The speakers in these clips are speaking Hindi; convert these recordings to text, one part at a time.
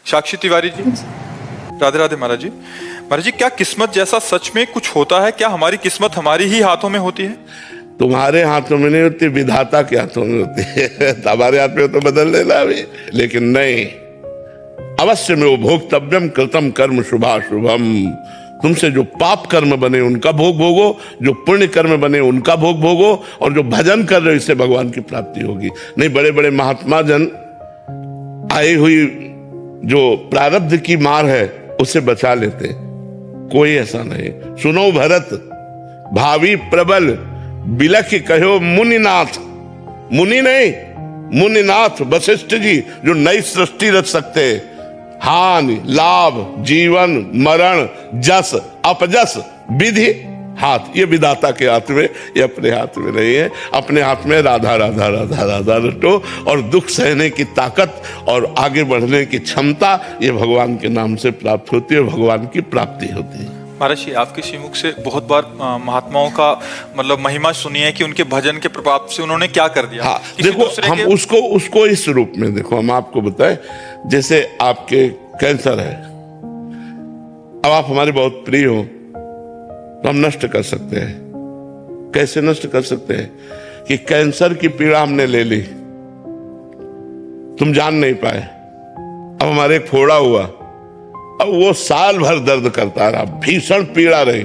साक्षी तिवारी जी, राधे राधे महाराज जी। महाराज जी, क्या किस्मत जैसा सच में कुछ होता है? क्या हमारी किस्मत हमारी ही हाथों में होती है? तुम्हारे हाथों में नहीं होती, विधाता के हाथों में होती है। तुम्हारे हाथ में तो बदल लेना भी, लेकिन नहीं, अवश्य में वो भोक्तव्यम कृतम कर्म शुभाशुभम। तुमसे जो पाप कर्म बने उनका भोग भोगो, जो पुण्य कर्म बने उनका भोग भोगो, और जो भजन कर रहे हो इससे भगवान की प्राप्ति होगी। नहीं, बड़े बड़े महात्मा जन आई हुई जो प्रारब्ध की मार है उससे बचा लेते, कोई ऐसा नहीं। सुनो भरत भावी प्रबल बिलख कहो मुनिनाथ, मुनि नहीं मुनिनाथ वशिष्ठ जी, जो नई सृष्टि रच सकते। हानि लाभ जीवन मरण जस अपजस विधि हाथ, ये विधाता के हाथ में, ये अपने हाथ में नहीं है। अपने हाथ में राधा राधा राधा राधा रटो, और दुख सहने की ताकत और आगे बढ़ने की क्षमता ये भगवान के नाम से प्राप्त होती है, भगवान की प्राप्ति होती है। महाराज जी, आपके श्रीमुख से बहुत बार महात्माओं का मतलब महिमा सुनी है कि उनके भजन के प्रभाव से उन्होंने क्या कर दिया। हाँ, देखो हम उसको इस रूप में देखो, हम आपको बताएं, जैसे आपके कैंसर है, अब आप हमारे बहुत प्रिय हो तो हम नष्ट कर सकते हैं। कैसे नष्ट कर सकते हैं? कि कैंसर की पीड़ा हमने ले ली, तुम जान नहीं पाए, अब हमारे एक फोड़ा हुआ, अब वो साल भर दर्द करता रहा, भीषण पीड़ा रही,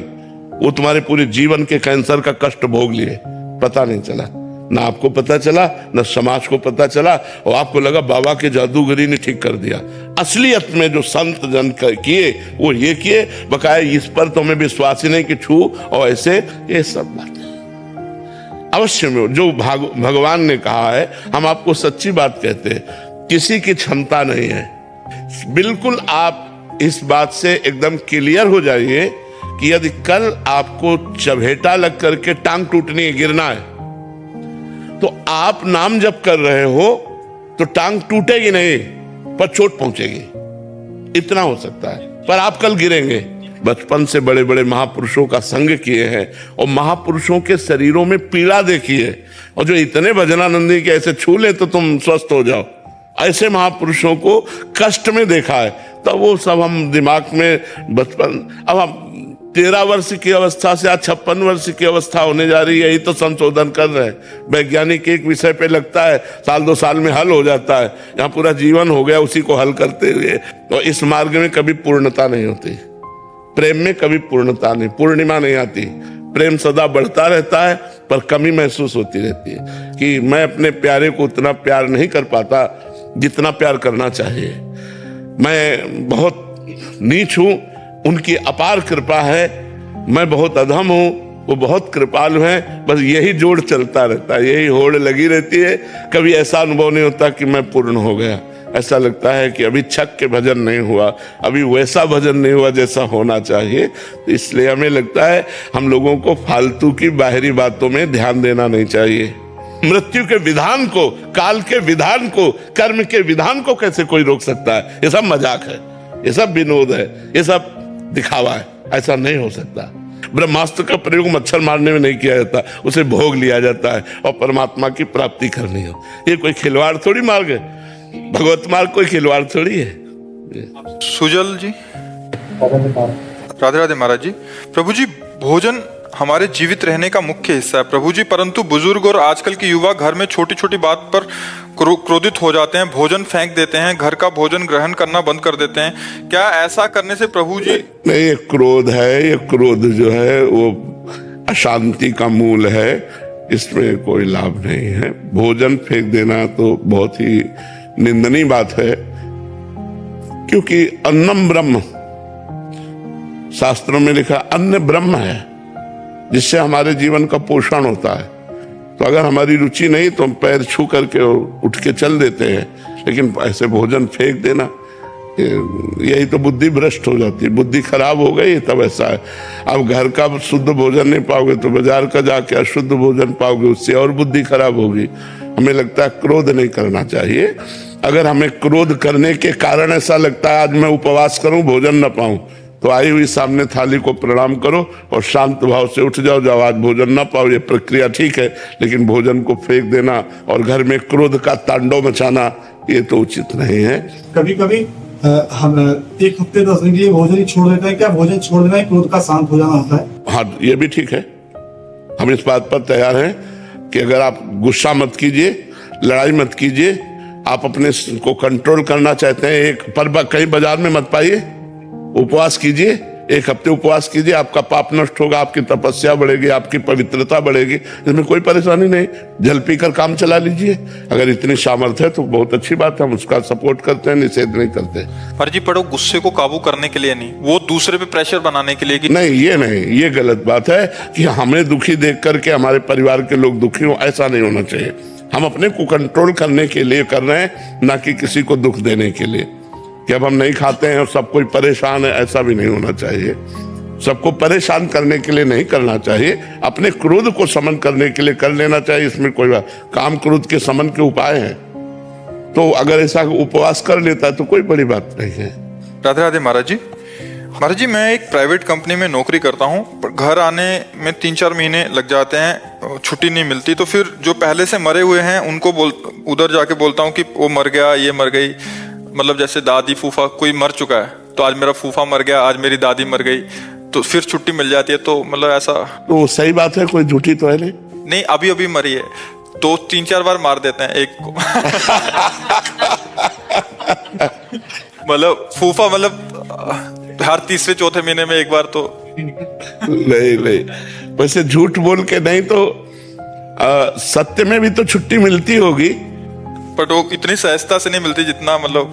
वो तुम्हारे पूरे जीवन के कैंसर का कष्ट भोग लिए, पता नहीं चला, ना आपको पता चला ना समाज को पता चला, और आपको लगा बाबा के जादूगरी ने ठीक कर दिया। असलियत में जो संत जन किए वो ये किए, बकाया इस पर तो हमें विश्वास ही नहीं कि छू और ऐसे, ये सब बातें अवश्य में जो भगवान ने कहा है, हम आपको सच्ची बात कहते हैं, किसी की क्षमता नहीं है। बिल्कुल आप इस बात से एकदम क्लियर हो जाइए कि यदि कल आपको चबेटा लग करके टांग टूटनी है, गिरना है, तो आप नाम जप कर रहे हो तो टांग टूटेगी नहीं पर चोट पहुंचेगी, इतना हो सकता है। पर आप कल गिरेंगे। बचपन से बड़े बड़े महापुरुषों का संग किए हैं और महापुरुषों के शरीरों में पीड़ा देखी है, और जो इतने भजनानंदी के ऐसे छू ले तो तुम स्वस्थ हो जाओ, ऐसे महापुरुषों को कष्ट में देखा है। तब वो सब हम दिमाग में बचपन, अब हम 13 वर्ष की अवस्था से आज 56 वर्ष की अवस्था होने जा रही है, यही तो संशोधन कर रहे हैं। वैज्ञानिक एक विषय पे लगता है साल 2 साल में हल हो जाता है, यहाँ पूरा जीवन हो गया उसी को हल करते हुए। तो इस मार्ग में कभी पूर्णता नहीं होती, प्रेम में कभी पूर्णता नहीं, पूर्णिमा नहीं आती। प्रेम सदा बढ़ता रहता है पर कमी महसूस होती रहती है कि मैं अपने प्यारे को उतना प्यार नहीं कर पाता जितना प्यार करना चाहिए। मैं बहुत नीच हूं, उनकी अपार कृपा है, मैं बहुत अधम हूं, वो बहुत कृपालु हैं। बस यही जोड़ चलता रहता है, यही होड़ लगी रहती है। कभी ऐसा अनुभव नहीं होता कि मैं पूर्ण हो गया, ऐसा लगता है कि अभी छक के भजन नहीं हुआ, अभी वैसा भजन नहीं हुआ जैसा होना चाहिए। तो इसलिए हमें लगता है हम लोगों को फालतू की बाहरी बातों में ध्यान देना नहीं चाहिए। मृत्यु के विधान को, काल के विधान को, कर्म के विधान को कैसे कोई रोक सकता है? ये सब मजाक है, ये सब विनोद है, ये सब दिखावा है, ऐसा नहीं हो सकता। ब्रह्मास्त्र का प्रयोग मच्छर मारने में नहीं किया जाता, उसे भोग लिया जाता है और परमात्मा की प्राप्ति करनी हो। ये कोई खिलवाड़ थोड़ी मार्ग है, भगवत मार्ग कोई खिलवाड़ थोड़ी है। सुजल जी, राधे राधे महाराज जी। प्रभु जी, भोजन हमारे जीवित रहने का मुख्य हिस्सा है प्रभु जी, परंतु बुजुर्ग और आजकल के युवा घर में छोटी छोटी बात पर क्रोधित हो जाते हैं, भोजन फेंक देते हैं, घर का भोजन ग्रहण करना बंद कर देते हैं। क्या ऐसा करने से प्रभु जी? नहीं, ये क्रोध है, ये क्रोध जो है वो अशांति का मूल है, इसमें कोई लाभ नहीं है। भोजन फेंक देना तो बहुत ही निंदनीय बात है, क्योंकि अन्नम ब्रह्म, शास्त्रों में लिखा अन्न ब्रह्म है, जिससे हमारे जीवन का पोषण होता है। तो अगर हमारी रुचि नहीं तो हम पैर छू करके उठ के चल देते हैं, लेकिन ऐसे भोजन फेंक देना, यही तो बुद्धि भ्रष्ट हो जाती है, बुद्धि खराब हो गई तब ऐसा है। अब घर का शुद्ध भोजन नहीं पाओगे तो बाजार का जाके अशुद्ध भोजन पाओगे, उससे और बुद्धि खराब होगी। हमें लगता है क्रोध नहीं करना चाहिए। अगर हमें क्रोध करने के कारण ऐसा लगता है आज मैं उपवास करूं भोजन न पाऊं, तो आई हुई सामने थाली को प्रणाम करो और शांत भाव से उठ जाओ। जब आज भोजन ना पाओ, ये प्रक्रिया ठीक है, लेकिन भोजन को फेंक देना और घर में क्रोध का तांडव मचाना ये तो उचित नहीं है। कभी कभी हम एक हफ्ते 10 दिन के लिए भोजन ही छोड़ देते हैं, क्या भोजन छोड़ देना ही क्रोध का शांत हो जाना होता है? हाँ, ये भी ठीक है। हम इस बात पर तैयार हैं कि अगर आप गुस्सा मत कीजिए, लड़ाई मत कीजिए, आप अपने को कंट्रोल करना चाहते हैं, एक पर कहीं बाजार में मत पाइए, उपवास कीजिए, एक हफ्ते उपवास कीजिए, आपका पाप नष्ट होगा, आपकी तपस्या बढ़ेगी, आपकी पवित्रता बढ़ेगी, इसमें कोई परेशानी नहीं। जल पीकर काम चला लीजिए। अगर इतनी सामर्थ्य है तो बहुत अच्छी बात है, हम उसका सपोर्ट करते हैं, निषेध नहीं करते। पर जी पढ़ो, गुस्से को काबू करने के लिए नहीं, वो दूसरे पे प्रेशर बनाने के लिए कि नहीं, ये गलत बात है कि हमें दुखी देख करके हमारे परिवार के लोग दुखी हो, ऐसा नहीं होना चाहिए। हम अपने को कंट्रोल करने के लिए कर रहे हैं, ना कि किसी को दुख देने के लिए कि अब हम नहीं खाते हैं और सब कोई परेशान है, ऐसा भी नहीं होना चाहिए। सबको परेशान करने के लिए नहीं करना चाहिए, अपने क्रोध को समन करने के लिए कर लेना चाहिए। इसमें कोई बात, काम क्रोध के समन के उपाय हैं, तो अगर ऐसा उपवास कर लेता है तो कोई बड़ी बात नहीं है। राधे राधे महाराज जी। महाराज जी, मैं एक प्राइवेट कंपनी में नौकरी करता हूँ, पर घर आने में 3-4 महीने लग जाते हैं, छुट्टी नहीं मिलती। तो फिर जो पहले से मरे हुए हैं उनको उधर जाके बोलता हूँ कि वो मर गया, ये मर गई, मतलब जैसे दादी फूफा कोई मर चुका है, तो आज मेरा फूफा मर गया, आज मेरी दादी मर गई, तो फिर छुट्टी मिल जाती है। तो मतलब ऐसा तो सही बात है, कोई झूठी तो है नहीं। नहीं, अभी अभी मरी है, तो 3-4 बार मार देते हैं एक को। मतलब फूफा, मतलब हर तीसरे चौथे महीने में एक बार तो। नहीं, वैसे झूठ बोल के नहीं तो सत्य में भी तो छुट्टी मिलती होगी, बट वो इतनी सहजता से नहीं मिलती जितना मतलब।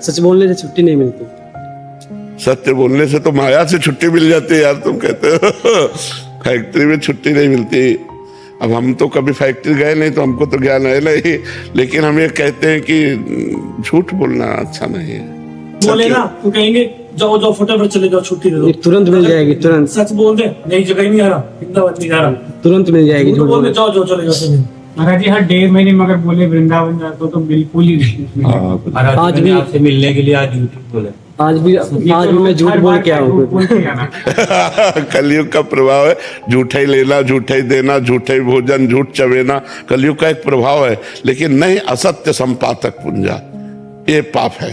सच बोलने से छुट्टी नहीं मिलती। सत्य बोलने से तो माया से छुट्टी मिल जाती है यार, तुम कहते हो। फैक्ट्री में छुट्टी नहीं मिलती। अब हम तो कभी फैक्ट्री गए नहीं, तो हमको तो ज्ञान है नहीं, लेकिन हम ये कहते हैं कि झूठ बोलना अच्छा नहीं है। बोले ना तो कहेंगे जाओ जाओ फटाफट चले जाओ, छुट्टी दे दो, तुरंत मिल जाएगी, तुरंत। सच बोल दे, नई जगह ही नहीं आ रहा, वृंदावन नहीं जा रहा, तुरंत मिल जाएगी। झूठ बोल दे, जाओ जाओ चले जाओ। महाराज जी, हर 1.5 महीने में अगर बोले वृंदावन जाते तो बिल्कुल ही नहीं। आज भी आपसे मिलने के लिए आज ड्यूटी बोले, आज भी मैं झूठ बोल के आऊँ। कलयुग का प्रभाव है, झूठा ही लेना, झूठा ही देना, झूठा ही भोजन, झूठ चवेना, कलयुग का एक प्रभाव है। लेकिन नहीं, असत्य संपातक पुंजा, ये पाप है,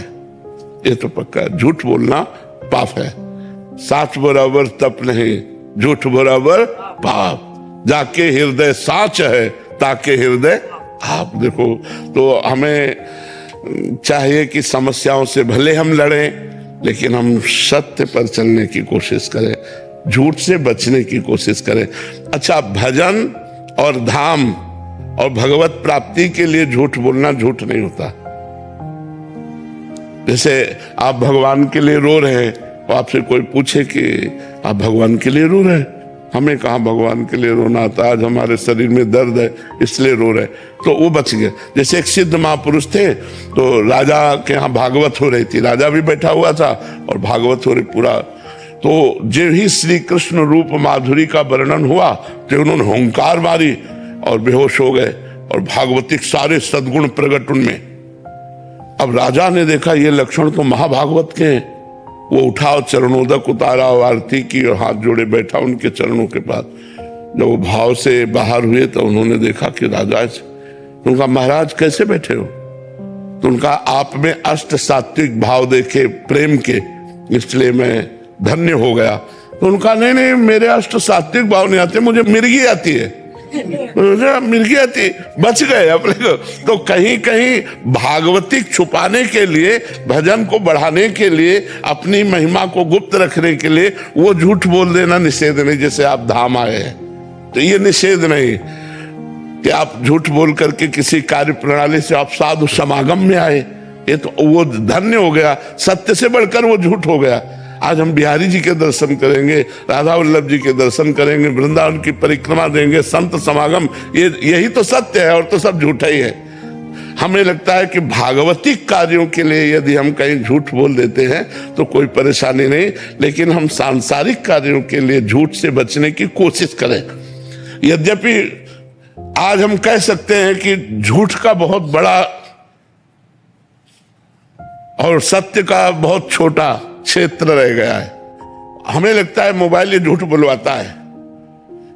ये तो पक्का है। झूठ बोलना पाप है। साच बराबर तप नहीं, झूठ बराबर पाप। जाके हृदय साच है, ताके हृदय आप। देखो, तो हमें चाहिए कि समस्याओं से भले हम लड़ें, लेकिन हम सत्य पर चलने की कोशिश करें, झूठ से बचने की कोशिश करें। अच्छा, भजन और धाम और भगवत प्राप्ति के लिए झूठ बोलना झूठ नहीं होता। जैसे आप भगवान के लिए रो रहे हैं, तो आपसे कोई पूछे कि आप भगवान के लिए रो रहे हैं, हमें कहाँ भगवान के लिए रोना आता, आज हमारे शरीर में दर्द है इसलिए रो रहे, तो वो बच गए। जैसे एक सिद्ध महापुरुष थे, तो राजा के यहाँ भागवत हो रही थी, राजा भी बैठा हुआ था और भागवत हो रही पूरा। तो जो ही श्री कृष्ण रूप माधुरी का वर्णन हुआ, तो उन्होंने हुंकार मारी और बेहोश हो गए, और भागवतिक सारे सद्गुण प्रकट उनमें। अब राजा ने देखा ये लक्षण तो महाभागवत के हैं, वो उठा और चरणोदक उतारा और आरती की और हाथ जोड़े बैठा उनके चरणों के पास। जब वो भाव से बाहर हुए तो उन्होंने देखा कि राजा, तो उनका महाराज कैसे बैठे हो? तो उनका आप में अष्ट सात्विक भाव देखे प्रेम के, इसलिए मैं धन्य हो गया। तो उनका नहीं, मेरे अष्ट सात्विक भाव नहीं आते, मुझे मिर्गी आती है, मिर्गी आती, बच गए अपने को। तो कहीं कहीं भागवतिक छुपाने के लिए, भजन को बढ़ाने के लिए, अपनी महिमा को गुप्त रखने के लिए वो झूठ बोल देना निषेध नहीं। जैसे आप धाम आए हैं, तो ये निषेध नहीं कि आप झूठ बोल करके किसी कार्य प्रणाली से आप साधु समागम में आए, ये तो वो धन्य हो गया। सत्य से बढ़कर वो झूठ हो गया। आज हम बिहारी जी के दर्शन करेंगे, राधा वल्लभ जी के दर्शन करेंगे, वृंदावन की परिक्रमा देंगे, संत समागम, यही तो सत्य है, और तो सब झूठा ही है। हमें लगता है कि भागवतिक कार्यों के लिए यदि हम कहीं झूठ बोल देते हैं तो कोई परेशानी नहीं, लेकिन हम सांसारिक कार्यों के लिए झूठ से बचने की कोशिश करें। यद्यपि आज हम कह सकते हैं कि झूठ का बहुत बड़ा और सत्य का बहुत छोटा क्षेत्र रह गया है। हमें लगता है मोबाइल ये झूठ बुलवाता है,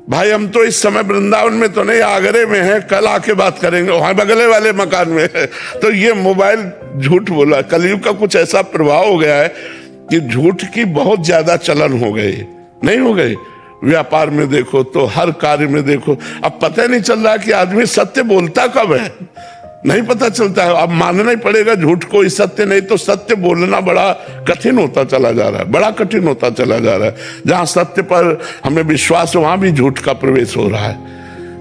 भाई हम तो इस समय वृंदावन में तो नहीं, आगरे में है, कल आके बात करेंगे वहां बगले वाले मकान में है। तो ये मोबाइल झूठ बोला, कलयुग का कुछ ऐसा प्रभाव हो गया है कि झूठ की बहुत ज्यादा चलन हो गई, नहीं हो गई? व्यापार में देखो तो हर कार्य में देखो, अब पता ही नहीं चल रहा कि आदमी सत्य बोलता कब है, नहीं पता चलता है। अब मानना ही पड़ेगा झूठ को ही सत्य, नहीं तो सत्य बोलना बड़ा कठिन होता चला जा रहा है, बड़ा कठिन होता चला जा रहा है। जहां सत्य पर हमें विश्वास है वहां भी झूठ का प्रवेश हो रहा है।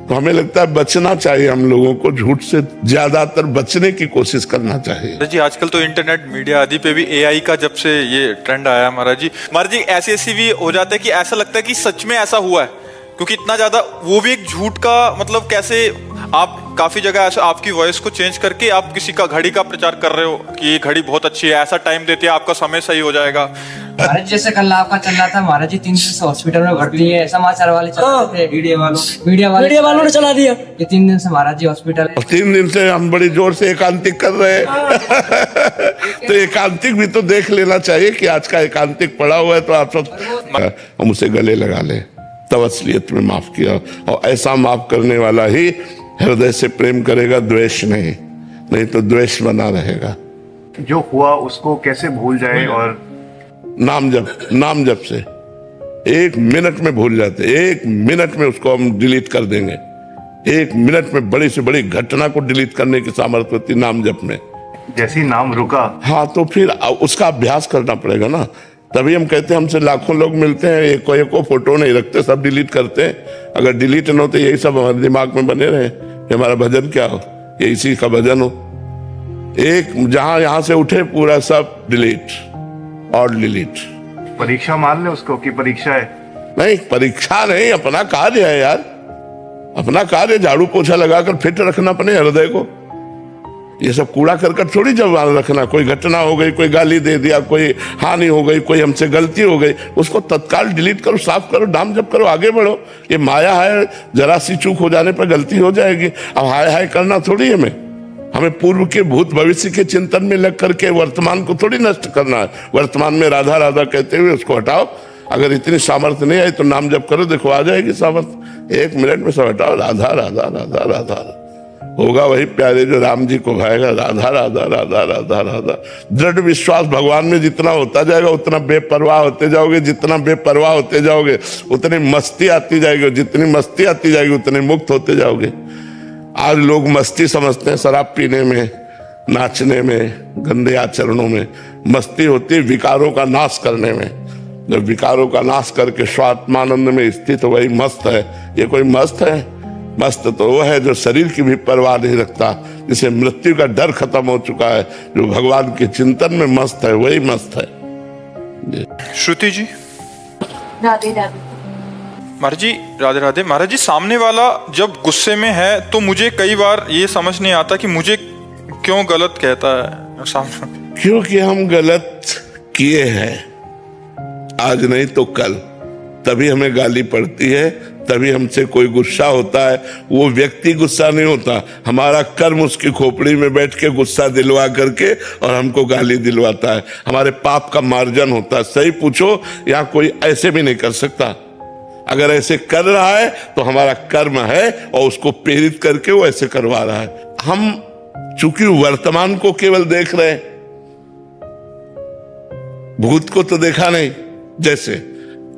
तो हमें लगता है बचना चाहिए, हम लोगों को झूठ से ज्यादातर बचने की कोशिश करना चाहिए। जी आजकल तो इंटरनेट मीडिया आदि पे भी एआई का जब से ये ट्रेंड आया महाराज जी ऐसी ऐसी भी हो जाता है कि ऐसा लगता है कि सच में ऐसा हुआ है, क्योंकि इतना ज्यादा वो भी एक झूठ का मतलब कैसे आप काफी जगह ऐसा आपकी वॉइस को चेंज करके आप किसी का घड़ी का प्रचार कर रहे हो कि ये घड़ी बहुत अच्छी है, ऐसा टाइम देती है आपका समय सही हो जाएगा। महाराज जैसे कल आपका चल रहा था, महाराज जी 3 दिन से हॉस्पिटल में भर्ती है, समाचार वाले चल रहे थे, मीडिया वालों ने चला दिया ये 3 दिन से महाराज जी हॉस्पिटल है। 3 दिन से हम बड़ी जोर से एकांतिक कर रहे हैं। तो एकांतिक भी तो देख लेना चाहिए कि आज का एकांतिक पड़ा हुआ है, तो आप सब हम उसे गले लगा ले, तब असलियत में माफ किया। और ऐसा माफ करने वाला ही हृदय से प्रेम करेगा, द्वेष नहीं तो द्वेष बना रहेगा। जो हुआ उसको कैसे भूल जाए? और नाम जप से 1 मिनट में भूल जाते, 1 मिनट में उसको हम डिलीट कर देंगे। 1 मिनट में बड़ी से बड़ी घटना को डिलीट करने की सामर्थ्य होती है नाम जप में। जैसे ही नाम रुका, हाँ, तो फिर उसका अभ्यास करना पड़ेगा ना। तभी हम कहते हैं हमसे लाखों लोग मिलते हैं, एको फोटो नहीं रखते, सब डिलीट करते हैं। अगर डिलीट न हो तो यही सब हमारे दिमाग में बने रहे कि हमारा भजन क्या हो, ये इसी का भजन हो। एक जहां यहां से उठे पूरा सब डिलीट और डिलीट। परीक्षा मान ले उसको कि परीक्षा है। नहीं, परीक्षा नहीं, अपना कार्य है यार, अपना कार्य झाड़ू पोछा लगाकर फिट रखना अपने हृदय को। ये सब कूड़ा करकट थोड़ी जब रखना। कोई घटना हो गई, कोई गाली दे दिया, कोई हानि हो गई, कोई हमसे गलती हो गई, उसको तत्काल डिलीट करो, साफ करो, नाम जप करो, आगे बढ़ो। ये माया है, जरा सी चूक हो जाने पर गलती हो जाएगी। अब हाय हाय करना थोड़ी हमें पूर्व के भूत भविष्य के चिंतन में लग करके वर्तमान को थोड़ी नष्ट करना है। वर्तमान में राधा राधा कहते हुए उसको हटाओ। अगर इतनी सामर्थ्य नहीं आई तो नाम जप करो, देखो आ जाएगी सामर्थ्य। 1 मिनट में सब हटाओ, राधा राधा राधा राधा, होगा वही प्यारे जो राम जी को भाएगा। राधा राधा राधा राधा राधा। दृढ़ विश्वास भगवान में जितना होता जाएगा उतना बेपरवाह होते जाओगे, जितना बेपरवाह होते जाओगे उतनी मस्ती आती जाएगी, जितनी मस्ती आती जाएगी उतने मुक्त होते जाओगे। आज लोग मस्ती समझते हैं शराब पीने में, नाचने में, गंदे आचरणों में। मस्ती होती है विकारों का नाश करने में। जब विकारों का नाश करके स्वात्मानंद में स्थित हो, वही मस्त है। ये कोई मस्त है? मस्त तो वो है जो शरीर की भी परवाह नहीं रखता, जिसे मृत्यु का डर खत्म हो चुका है, जो भगवान के चिंतन में मस्त है, वही मस्त है। श्रुति जी। राधे राधे महाराज जी, राधे राधे। महाराज जी, सामने वाला जब गुस्से में है तो मुझे कई बार ये समझ नहीं आता कि मुझे क्यों गलत कहता है सामने। क्योंकि हम गलत किए हैं, आज नहीं तो कल, तभी हमें गाली पड़ती है, तभी हमसे कोई गुस्सा होता है। वो व्यक्ति गुस्सा नहीं होता, हमारा कर्म उसकी खोपड़ी में बैठ के गुस्सा दिलवा करके और हमको गाली दिलवाता है। हमारे पाप का मार्जन होता है। सही पूछो, यहाँ कोई ऐसे भी नहीं कर सकता। अगर ऐसे कर रहा है तो हमारा कर्म है और उसको प्रेरित करके वो ऐसे करवा रहा है। हम चूंकि वर्तमान को केवल देख रहे हैं, भूत को तो देखा नहीं। जैसे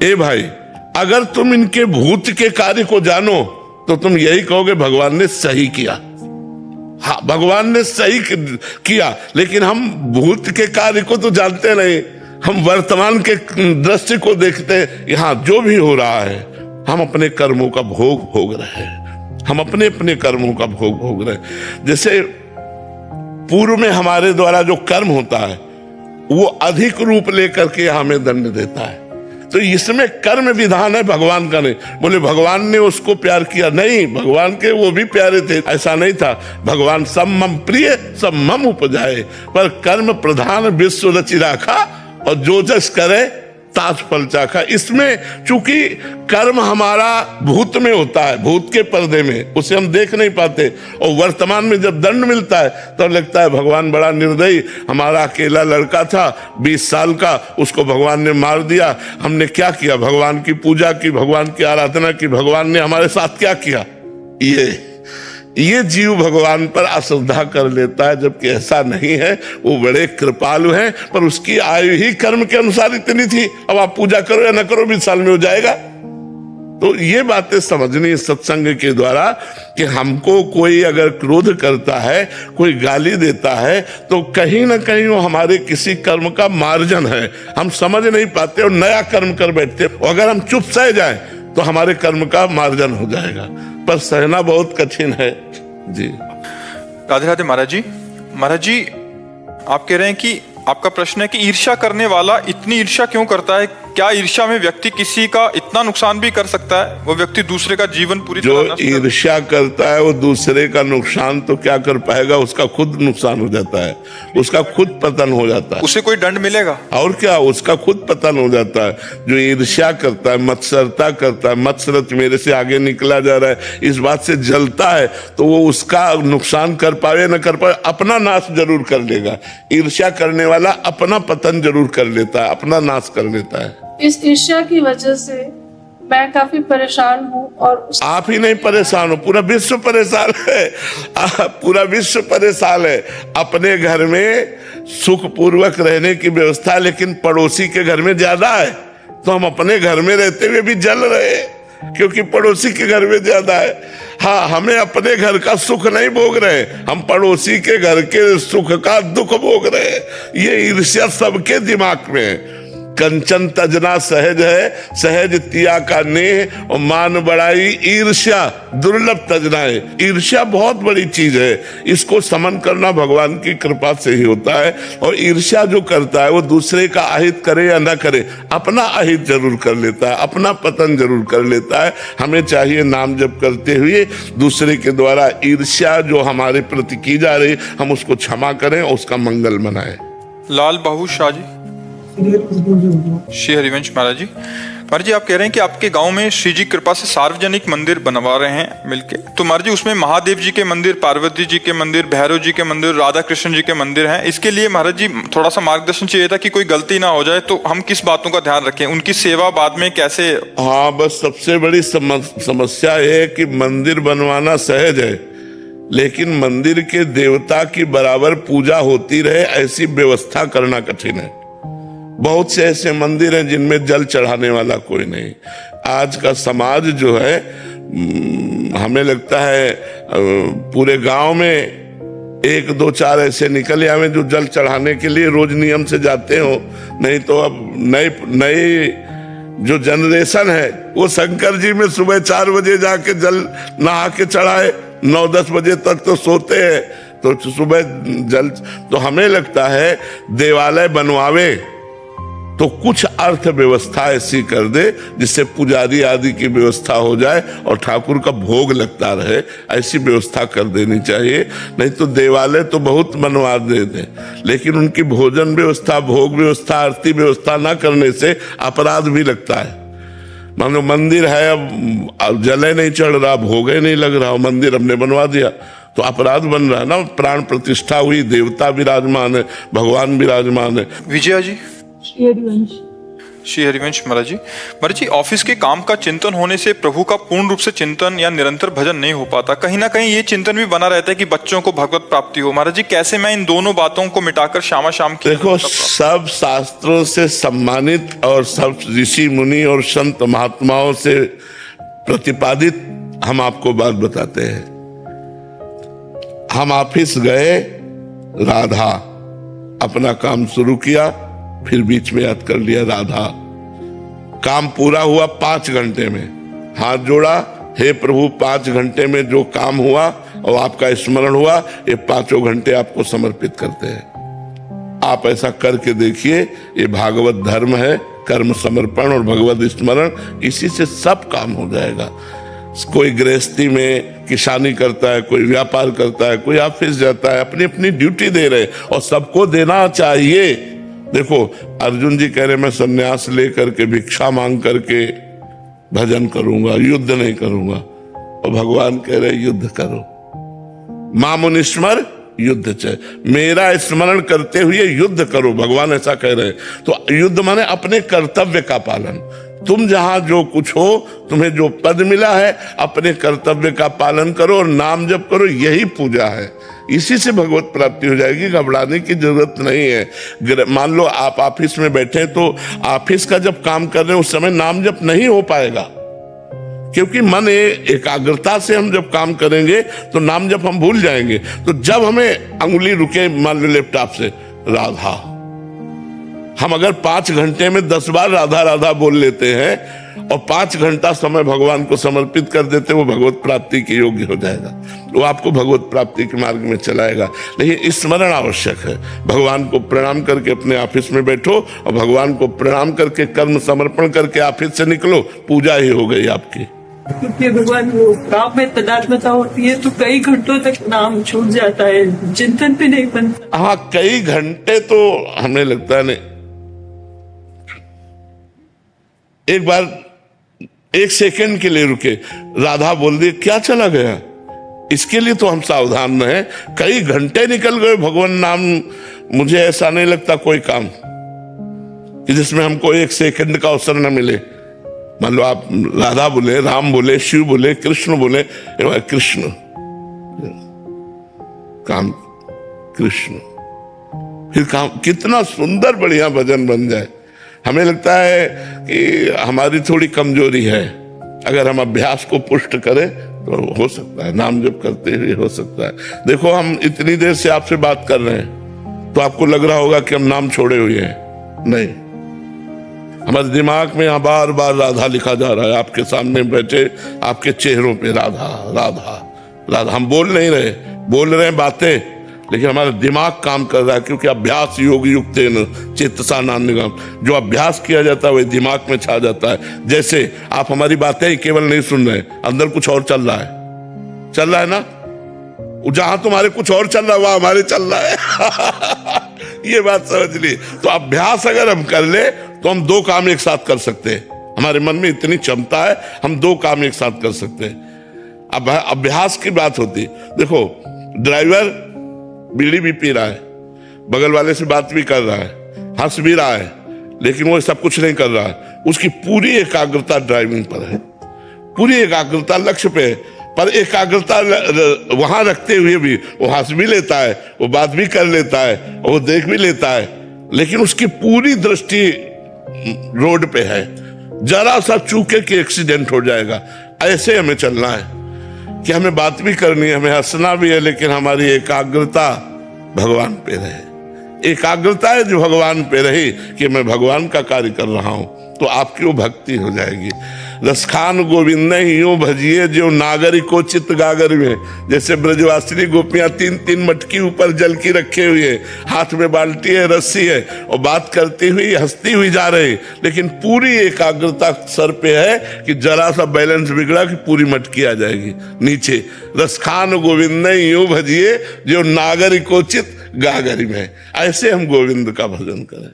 ए भाई, अगर तुम इनके भूत के कार्य को जानो तो तुम यही कहोगे भगवान ने सही किया। हाँ, भगवान ने सही किया, लेकिन हम भूत के कार्य को तो जानते नहीं। हम वर्तमान के दृश्य को देखते हैं। यहाँ जो भी हो रहा है, हम अपने कर्मों का भोग भोग रहे हैं। हम अपने अपने कर्मों का भोग भोग रहे हैं। जैसे पूर्व में हमारे द्वारा जो कर्म होता है वो अधिक रूप लेकर के हमें दंड देता है। तो इसमें कर्म विधान है, भगवान का नहीं। बोले भगवान ने उसको प्यार किया, नहीं, भगवान के वो भी प्यारे थे, ऐसा नहीं था। भगवान सब मम प्रिय सब मम उपजाए, पर कर्म प्रधान विश्व रचि राखा, और जो जस करे ताज फल चाखा। इसमें चूंकि कर्म हमारा भूत में होता है, भूत के पर्दे में, उसे हम देख नहीं पाते, और वर्तमान में जब दंड मिलता है तो लगता है भगवान बड़ा निर्दयी, हमारा अकेला लड़का था 20 साल का, उसको भगवान ने मार दिया, हमने क्या किया, भगवान की पूजा की, भगवान की आराधना की, भगवान ने हमारे साथ क्या किया। ये जीव भगवान पर अश्रद्धा कर लेता है, जबकि ऐसा नहीं है। वो बड़े कृपालु हैं, पर उसकी आयु ही कर्म के अनुसार इतनी थी। अब आप पूजा करो या ना करो 20 साल में हो जाएगा। तो ये बातें समझनी सत्संग के द्वारा कि हमको कोई अगर क्रोध करता है, कोई गाली देता है, तो कहीं ना कहीं वो हमारे किसी कर्म का मार्जन है, हम समझ नहीं पाते और नया कर्म कर बैठते। और अगर हम चुप सह जाएं तो हमारे कर्म का मार्जन हो जाएगा, पर सहना बहुत कठिन है जी। राधे राधे महाराज जी। महाराज जी, आप कह रहे हैं कि आपका प्रश्न है कि ईर्ष्या करने वाला इतनी ईर्ष्या क्यों करता है? क्या ईर्ष्या में व्यक्ति किसी का इतना नुकसान भी कर सकता है? वो व्यक्ति दूसरे का जीवन पूरी जो तरह नष्ट कर- ईर्ष्या करता है वो दूसरे का नुकसान तो क्या कर पाएगा, उसका खुद नुकसान हो जाता है, उसका खुद पतन हो जाता है। उसे कोई दंड मिलेगा? और क्या, उसका खुद पतन हो जाता है। जो ईर्ष्या करता है, मत्सरता करता है, मत्सरत मेरे से आगे निकला जा रहा है, इस बात से जलता है, तो वो उसका नुकसान कर पावे न कर पावे, अपना नाश जरूर कर लेगा। ईर्ष्या करने वाला अपना पतन जरूर कर लेता है, अपना नाश कर लेता है। इस ईर्ष्या की वजह से मैं काफी परेशान हूँ और आप ही नहीं परेशान हो, पूरा विश्व परेशान है। पूरा विश्व परेशान है। अपने घर में सुख पूर्वक रहने की व्यवस्था है, लेकिन पड़ोसी के घर में ज्यादा है, तो हम अपने घर में रहते हुए भी जल रहे हैं क्योंकि पड़ोसी के घर में ज्यादा है। हाँ, हमें अपने घर का सुख नहीं भोग रहे, हम पड़ोसी के घर के सुख का दुख भोग रहे हैं। ये ईर्ष्या सबके दिमाग में है। कंचन तजना सहज है, सहज तिया का नेह, और मान बड़ाई ईर्ष्या दुर्लभ तजना है। ईर्ष्या बहुत बड़ी चीज है, इसको समन करना भगवान की कृपा से ही होता है। और ईर्ष्या जो करता है वो दूसरे का अहित करे या ना करे, अपना अहित जरूर कर लेता है, अपना पतन जरूर कर लेता है। हमें चाहिए नाम जप करते हुए दूसरे के द्वारा ईर्ष्या जो हमारे प्रति की जा रही, हम उसको क्षमा करें और उसका मंगल मनाएं। लाल बाहू शाह जी। श्री हरिवंश महाराज जी। महाराज जी, आप कह रहे हैं कि आपके गांव में श्री जी कृपा से सार्वजनिक मंदिर बनवा रहे हैं मिलके, तो महाराज जी उसमें महादेव जी के मंदिर, पार्वती जी के मंदिर, भैरव जी के मंदिर, राधा कृष्ण जी के मंदिर हैं। इसके लिए महाराज जी थोड़ा सा मार्गदर्शन चाहिए था कि कोई गलती ना हो जाए, तो हम किस बातों का ध्यान रखें, उनकी सेवा बाद में कैसे? हाँ, बस सबसे बड़ी समस्या है कि मंदिर बनवाना सहज है, लेकिन मंदिर के देवता की बराबर पूजा होती रहे ऐसी व्यवस्था करना कठिन है। बहुत से ऐसे मंदिर हैं जिनमें जल चढ़ाने वाला कोई नहीं। आज का समाज जो है, हमें लगता है पूरे गांव में 1 2 4 ऐसे निकल आवे जो जल चढ़ाने के लिए रोज नियम से जाते हो। नहीं तो अब नई जो जनरेशन है वो शंकर जी में सुबह 4 बजे जाके जल नहा के चढ़ाए, 9-10 बजे तक तो सोते हैं, तो सुबह जल। तो हमें लगता है देवालय बनवावे तो कुछ अर्थव्यवस्था ऐसी कर दे जिससे पुजारी आदि की व्यवस्था हो जाए और ठाकुर का भोग लगता रहे, ऐसी व्यवस्था कर देनी चाहिए। नहीं तो देवालय तो बहुत बनवा देते, लेकिन उनकी भोजन व्यवस्था, भोग व्यवस्था, आरती व्यवस्था ना करने से अपराध भी लगता है। मानो मंदिर है, अब जले नहीं चढ़ रहा, भोगे नहीं लग रहा, मंदिर हमने बनवा दिया तो अपराध बन रहा है ना। प्राण प्रतिष्ठा हुई, देवता विराजमान है, भगवान विराजमान है। विजया जी। श्री हरिवंश महाराज जी। महाराज जी, ऑफिस के काम का चिंतन होने से प्रभु का पूर्ण रूप से चिंतन या निरंतर भजन नहीं हो पाता, कहीं ना कहीं ये चिंतन भी बना रहता है कि बच्चों को भगवत प्राप्ति हो। महाराज जी, कैसे मैं इन दोनों बातों को मिटाकर श्यामा शाम की? देखो, सब शास्त्रों से सम्मानित और सब ऋषि मुनि और संत महात्माओं से प्रतिपादित हम आपको बात बताते हैं। हम ऑफिस गए, राधा अपना काम शुरू किया, फिर बीच में याद कर लिया राधा। काम पूरा हुआ 5 घंटे में, हाथ जोड़ा, हे प्रभु 5 घंटे में जो काम हुआ और आपका स्मरण हुआ, ये 5 घंटे आपको समर्पित करते हैं। आप ऐसा करके देखिए, ये भागवत धर्म है, कर्म समर्पण और भगवत स्मरण, इसी से सब काम हो जाएगा। कोई गृहस्थी में किसानी करता है, कोई व्यापार करता है, कोई ऑफिस जाता है, अपनी अपनी ड्यूटी दे रहे और सबको देना चाहिए। देखो अर्जुन जी कह रहे मैं सन्यास लेकर के भिक्षा मांग करके भजन करूंगा, युद्ध नहीं करूंगा, और भगवान कह रहे युद्ध करो। मामुनिस्मर युद्ध च, मेरा स्मरण करते हुए युद्ध करो, भगवान ऐसा कह रहे हैं। तो युद्ध माने अपने कर्तव्य का पालन। तुम जहां जो कुछ हो, तुम्हें जो पद मिला है, अपने कर्तव्य का पालन करो और नाम जप करो, यही पूजा है। इसी से भगवत प्राप्ति हो जाएगी, घबराने की जरूरत नहीं है। मान लो आप ऑफिस में बैठे हैं, तो ऑफिस का जब काम कर रहे हैं उस समय नाम जप नहीं हो पाएगा, क्योंकि मन एकाग्रता से हम जब काम करेंगे तो नाम जप हम भूल जाएंगे। तो जब हमें अंगुली रुके, मान लो लैपटॉप से राधा, हम अगर 5 घंटे में 10 बार राधा राधा बोल लेते हैं और 5 घंटा समय भगवान को समर्पित कर देते, वो भगवत प्राप्ति के योग्य हो जाएगा, वो आपको भगवत प्राप्ति के मार्ग में चलाएगा। लेकिन स्मरण आवश्यक है। भगवान को प्रणाम करके अपने ऑफिस में बैठो और भगवान को प्रणाम करके कर्म समर्पण करके ऑफिस से निकलो, पूजा ही हो गई आपकी। क्योंकि भगवान वो काम में तदात्मता होती है तो कई घंटों तक नाम छूट जाता है, चिंतन भी नहीं बनता। हाँ, कई घंटे तो हमें लगता है नहीं। एक बार 1 सेकंड के लिए रुके, राधा बोल दी, क्या चला गया? इसके लिए तो हम सावधान रहे। कई घंटे निकल गए भगवान नाम, मुझे ऐसा नहीं लगता कोई काम कि जिसमें हमको 1 सेकंड का अवसर न मिले। मान लो आप राधा बोले, राम बोले, शिव बोले, कृष्ण बोले, कृष्ण काम, कृष्ण, फिर काम, कितना सुंदर बढ़िया भजन बन जाए। हमें लगता है कि हमारी थोड़ी कमजोरी है, अगर हम अभ्यास को पुष्ट करें तो हो सकता है, नाम जप करते हुए हो सकता है। देखो हम इतनी देर से आपसे बात कर रहे हैं तो आपको लग रहा होगा कि हम नाम छोड़े हुए हैं, नहीं। हमारे दिमाग में यहाँ बार बार राधा लिखा जा रहा है, आपके सामने बैठे आपके चेहरों पे राधा राधा राधा। हम बोल नहीं रहे, बोल रहे हैं बातें, लेकिन हमारा दिमाग काम कर रहा है, क्योंकि अभ्यास योग युक्त चेतसा नान्यगम, जो अभ्यास किया जाता है वही दिमाग में छा जाता है। जैसे आप हमारी बातें ही केवल नहीं सुन रहे, अंदर कुछ और चल रहा है ना, जहां तुम्हारे कुछ और चल रहा है वहां हमारे चल रहा है। ये बात समझ ली। तो अभ्यास अगर हम कर ले तो हम 2 काम एक साथ कर सकते हैं। हमारे मन में इतनी क्षमता है, हम 2 काम एक साथ कर सकते हैं। अब अभ्यास की बात होती, देखो ड्राइवर बीड़ी भी पी रहा है, बगल वाले से बात भी कर रहा है, हंस भी रहा है, लेकिन वो सब कुछ नहीं कर रहा है। उसकी पूरी एकाग्रता ड्राइविंग पर है, पूरी एकाग्रता लक्ष्य पे है, पर एकाग्रता वहां रखते हुए भी वो हंस भी लेता है, वो बात भी कर लेता है, वो देख भी लेता है, लेकिन उसकी पूरी दृष्टि रोड पे है। जरा सा चूके कि एक्सीडेंट हो जाएगा, ऐसे हमें चलना है कि हमें बात भी करनी है, हमें हंसना भी है, लेकिन हमारी एकाग्रता भगवान पे रहे। एकाग्रता है जो भगवान पे रही कि मैं भगवान का कार्य कर रहा हूं, तो आपकी वो भक्ति हो जाएगी। रसखान गोविंद यूं भजिए जो नागरिको चित्त गागर में, जैसे ब्रजवासिनी गोपियां 3-3 मटकी ऊपर जल की रखे हुए, हाथ में बाल्टी है, रस्सी है, और बात करती हुई हंसती हुई जा रहे, लेकिन पूरी एकाग्रता सर पे है कि जरा सा बैलेंस बिगड़ा कि पूरी मटकी आ जाएगी नीचे। रसखान गोविंद यूं भजिए जो नागरिको चित्त गागर में, ऐसे हम गोविंद का भजन करें।